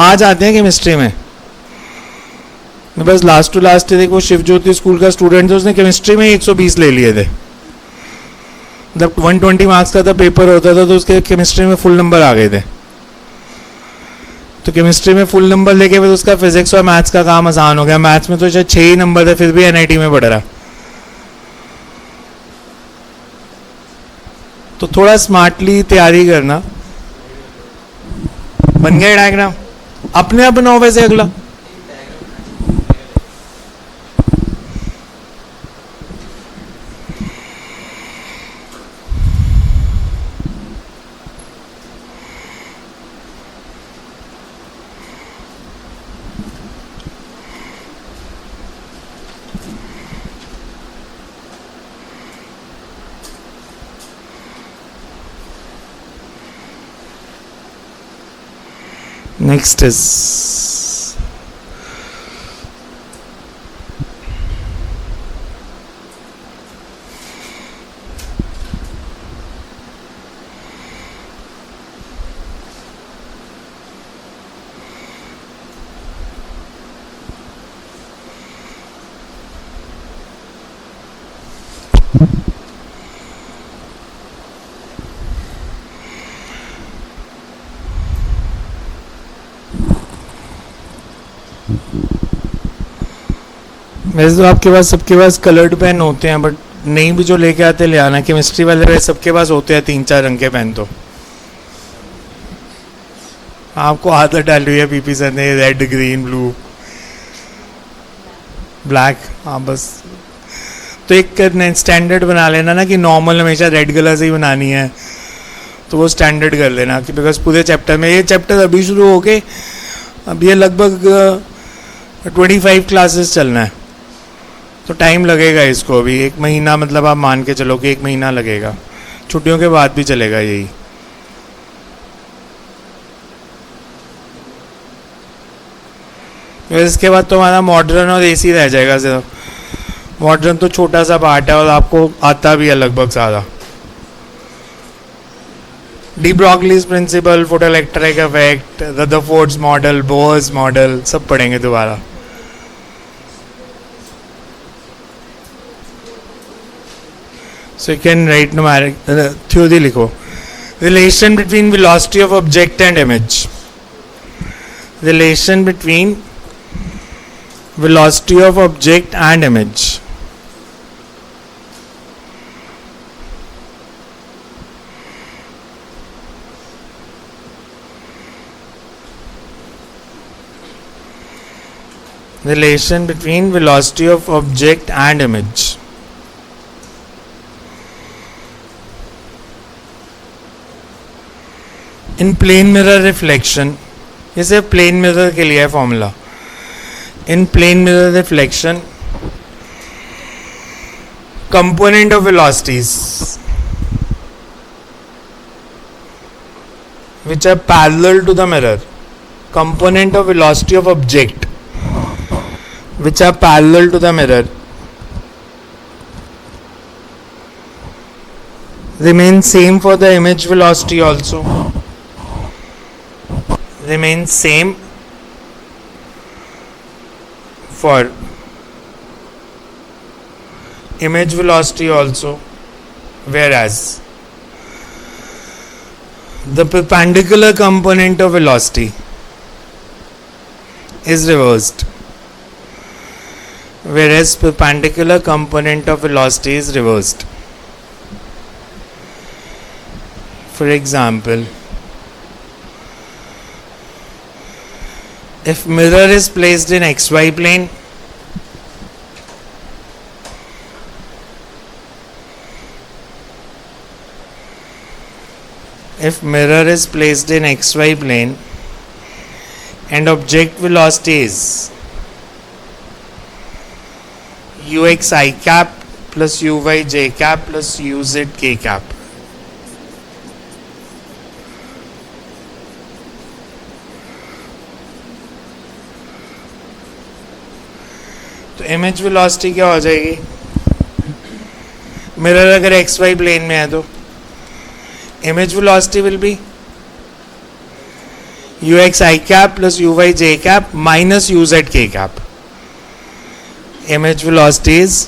आज आते हैं केमिस्ट्री में, मैं बस लास्ट टू लास्ट ईयर वो शिव ज्योति स्कूल का स्टूडेंट था, उसने केमिस्ट्री में 120 ले लिए थे। मतलब 120 मार्क्स का था पेपर होता था, तो उसके केमिस्ट्री में फुल नंबर आ गए थे। तो केमिस्ट्री में फुल नंबर लेके फिर उसका फिजिक्स और मैथ्स का काम आसान हो गया। मैथ्स में तो शायद 6 ही नंबर थे, फिर भी एनआईटी में पढ़ रहा। तो थोड़ा स्मार्टली तैयारी करना। बन गया डायग्राम? अपने आप बनाओ वैसे अगला। Next is वैसे तो आपके पास सबके पास कलर्ड पेन होते हैं, बट नहीं भी जो लेके आते ले आना। केमिस्ट्री वाले वैसे सबके पास होते हैं 3-4 रंग के पेन। तो आपको आदत डाल रही है पीपी सर ने, रेड ग्रीन ब्लू ब्लैक। हाँ बस, तो एक स्टैंडर्ड बना लेना ना कि नॉर्मल हमेशा रेड कलर से ही बनानी है, तो वो स्टैंडर्ड कर लेना कि बिकॉज पूरे चैप्टर में, ये चैप्टर अभी शुरू हो गए, अब ये लगभग 25 क्लासेस चलना है, तो टाइम लगेगा इसको अभी 1 महीना, मतलब आप मान के चलो कि 1 महीना लगेगा, छुट्टियों के बाद भी चलेगा यही। इसके बाद तो हमारा मॉडर्न और एसी रह जाएगा सिर्फ। मॉडर्न तो छोटा सा पार्ट है और आपको आता भी है लगभग सारा। De Broglie's principle, photoelectric effect, Rutherford's model, Bohr's model, सब पढ़ेंगे दोबारा। So you can write numeric theory लिखो। Relation between velocity of object and image. Relation between velocity of object and image. Relation between velocity of object and image. In plane mirror reflection, ये सिर्फ प्लेन मिरर के लिए है formula. In plane mirror reflection, component of velocities which are parallel to the mirror, component of velocity of object which are parallel to the mirror remain same for the image velocity also, remain same for image velocity also, whereas the perpendicular component of velocity is reversed, whereas perpendicular component of velocity is reversed. For example, if mirror is placed in xy plane, if mirror is placed in xy plane and object velocity is ux I cap plus uy j cap plus uz k cap, तो इमेज वेलोसिटी क्या हो जाएगी? मिरर अगर एक्स वाई प्लेन में है तो image velocity will be U X I cap plus U Y J cap minus U Z K cap. Image velocity is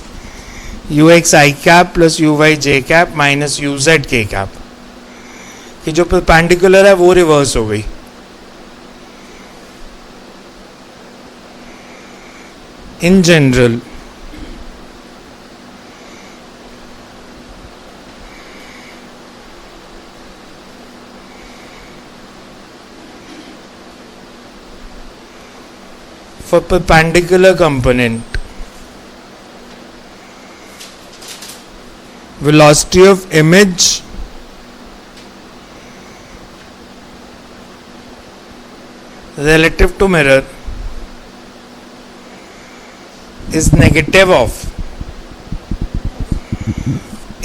U X I cap plus U Y J cap minus U Z K cap. कि जो परपेंडिकुलर है वो रिवर्स हो गई। In general, for perpendicular component, velocity of image relative to mirror is negative of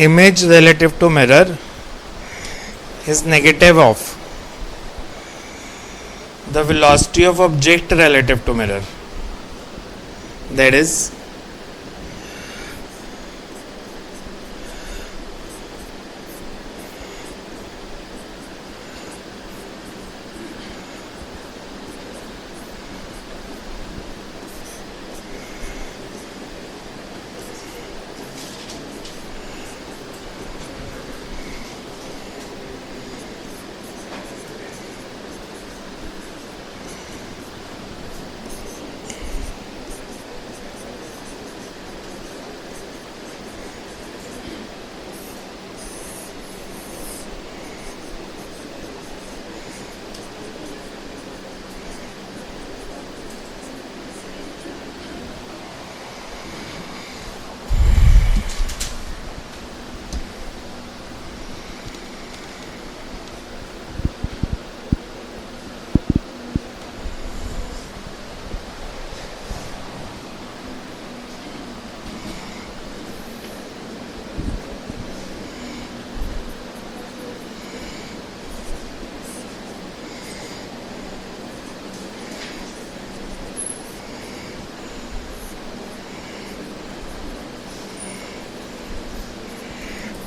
image relative to mirror is negative of the velocity of object relative to mirror, that is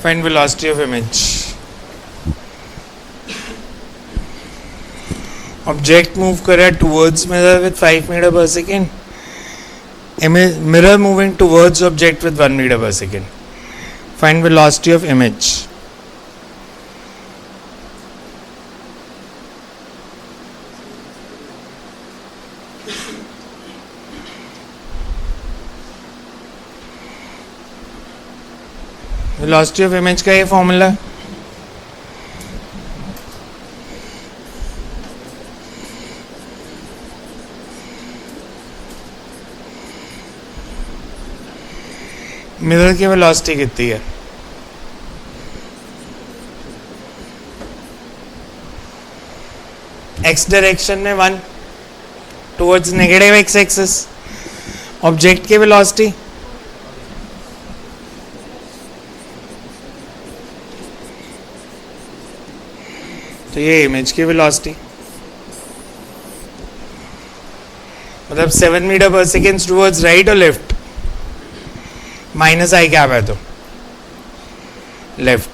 Find velocity of image. Object move कर रहा है towards mirror with 5 meter per second. Mirror moving towards object with 1 meter per second. Find velocity of image. Velocity of image का ये फॉर्मूला मिरर की वेलोसिटी कितनी है? एक्स डायरेक्शन में 1 towards negative x axis. Object की वेलोसिटी तो ये इमेज की वेलोसिटी मतलब 7 मीटर पर सेकेंड टुवर्ड्स राइट और लेफ्ट. माइनस आई कैप है तो लेफ्ट.